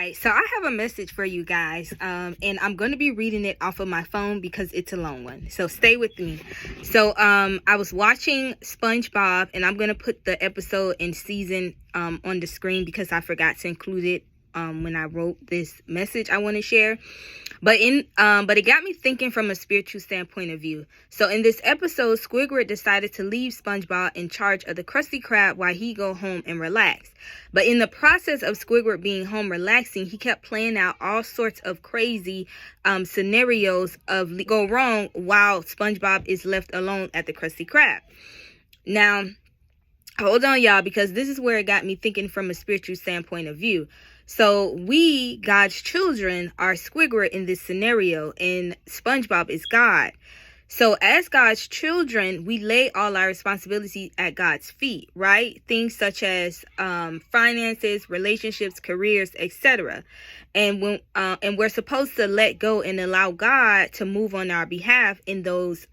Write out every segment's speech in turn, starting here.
right, so I have a message for you guys, and I'm going to be reading it off of my phone because it's a long one. So stay with me. So I was watching SpongeBob, and I'm going to put the episode and season on the screen because I forgot to include it when I wrote this message I want to share. But it got me thinking from a spiritual standpoint of view. So in this episode, Squidward decided to leave SpongeBob in charge of the Krusty Krab while he go home and relax. But in the process of Squidward being home relaxing, he kept playing out all sorts of crazy scenarios of go wrong while SpongeBob is left alone at the Krusty Krab. Now, hold on, y'all, because this is where it got me thinking from a spiritual standpoint of view. So we, God's children, are Squidward in this scenario, and SpongeBob is God. So as God's children, we lay all our responsibilities at God's feet, right? Things such as finances, relationships, careers, etc. And we're supposed to let go and allow God to move on our behalf in those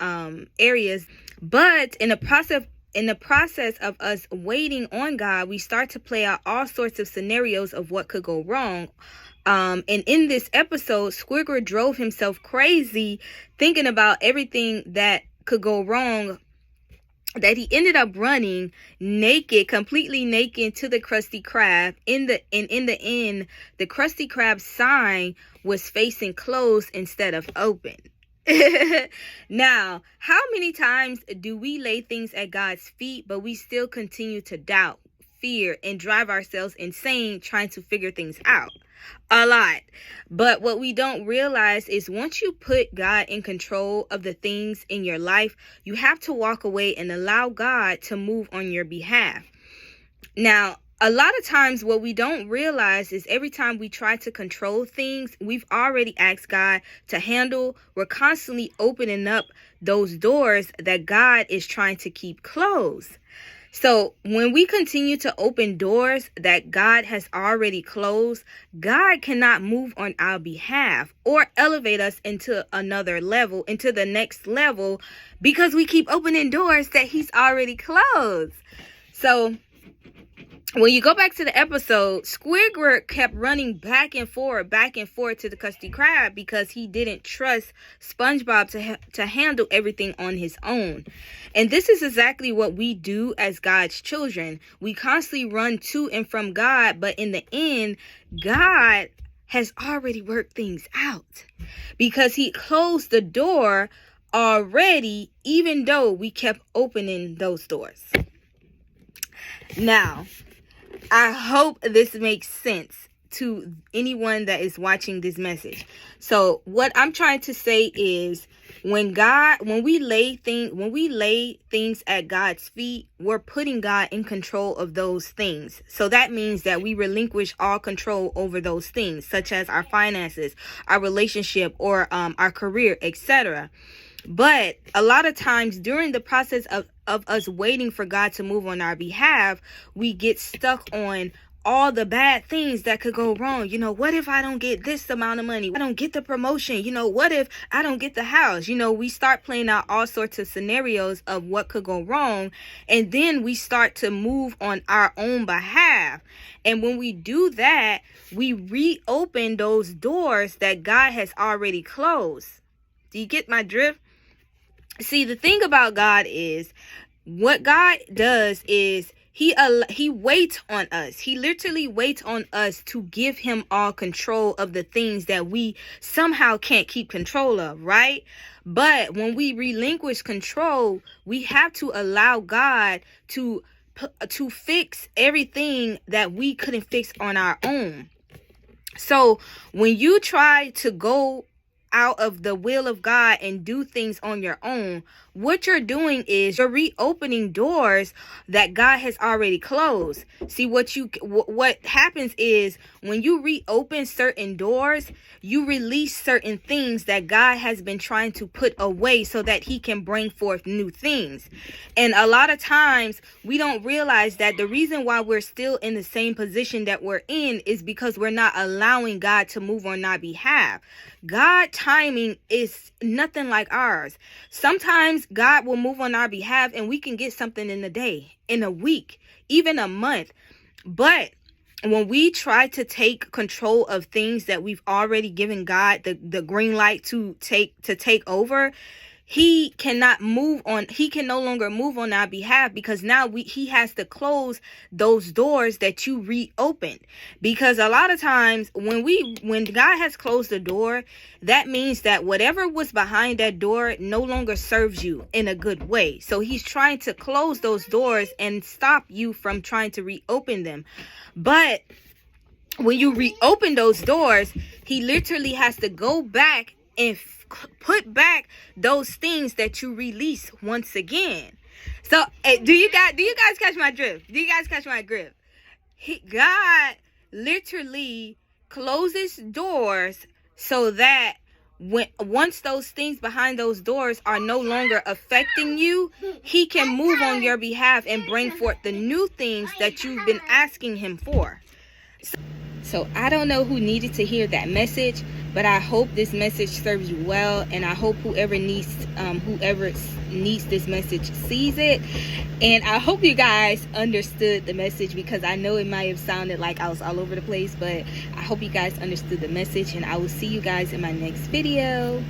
areas. But in the process of us waiting on God, we start to play out all sorts of scenarios of what could go wrong. And in this episode, Squidward drove himself crazy thinking about everything that could go wrong, that he ended up running naked, completely naked, to the Krusty Krab. In the end, the Krusty Krab sign was facing closed instead of open. Now, how many times do we lay things at God's feet, but we still continue to doubt, fear, and drive ourselves insane trying to figure things out? A lot. But what we don't realize is once you put God in control of the things in your life, you have to walk away and allow God to move on your behalf. Now, a lot of times what we don't realize is every time we try to control things, we've already asked God to handle. We're constantly opening up those doors that God is trying to keep closed. So when we continue to open doors that God has already closed, God cannot move on our behalf or elevate us into another level, into the next level, because we keep opening doors that he's already closed. So when you go back to the episode, Squidward kept running back and forth to the Krusty Krab because he didn't trust SpongeBob to handle everything on his own. And this is exactly what we do as God's children. We constantly run to and from God, but in the end, God has already worked things out because he closed the door already, even though we kept opening those doors. Now, I hope this makes sense to anyone that is watching this message. So what I'm trying to say is when we lay things at God's feet, we're putting God in control of those things. So that means that we relinquish all control over those things, such as our finances, our relationship, or our career, etc. But a lot of times during the process of us waiting for God to move on our behalf, we get stuck on all the bad things that could go wrong. What if I don't get this amount of money? I don't get the promotion. What if I don't get the house? We start playing out all sorts of scenarios of what could go wrong. And then we start to move on our own behalf. And when we do that, we reopen those doors that God has already closed. Do you get my drift? See, the thing about God is what God does is he waits on us. He literally waits on us to give him all control of the things that we somehow can't keep control of, right? But when we relinquish control, we have to allow God to fix everything that we couldn't fix on our own. So when you try to go out of the will of God and do things on your own, what you're doing is you're reopening doors that God has already closed. See, what happens is when you reopen certain doors, you release certain things that God has been trying to put away so that he can bring forth new things. And a lot of times we don't realize that the reason why we're still in the same position that we're in is because we're not allowing God to move on our behalf. God's timing is nothing like ours. Sometimes God will move on our behalf and we can get something in a day, in a week, even a month. But when we try to take control of things that we've already given God the green light to take over, he cannot move on. He can no longer move on our behalf, because now he has to close those doors that you reopened. Because a lot of times when God has closed the door, that means that whatever was behind that door no longer serves you in a good way. So he's trying to close those doors and stop you from trying to reopen them. But when you reopen those doors, he literally has to go back and put back those things that you release once again. So do you guys catch my drift? God literally closes doors so that once those things behind those doors are no longer affecting you, he can move on your behalf and bring forth the new things that you've been asking him for. So I don't know who needed to hear that message, but I hope this message serves you well, and I hope whoever needs this message sees it. And I hope you guys understood the message, because I know it might have sounded like I was all over the place, but I hope you guys understood the message, and I will see you guys in my next video.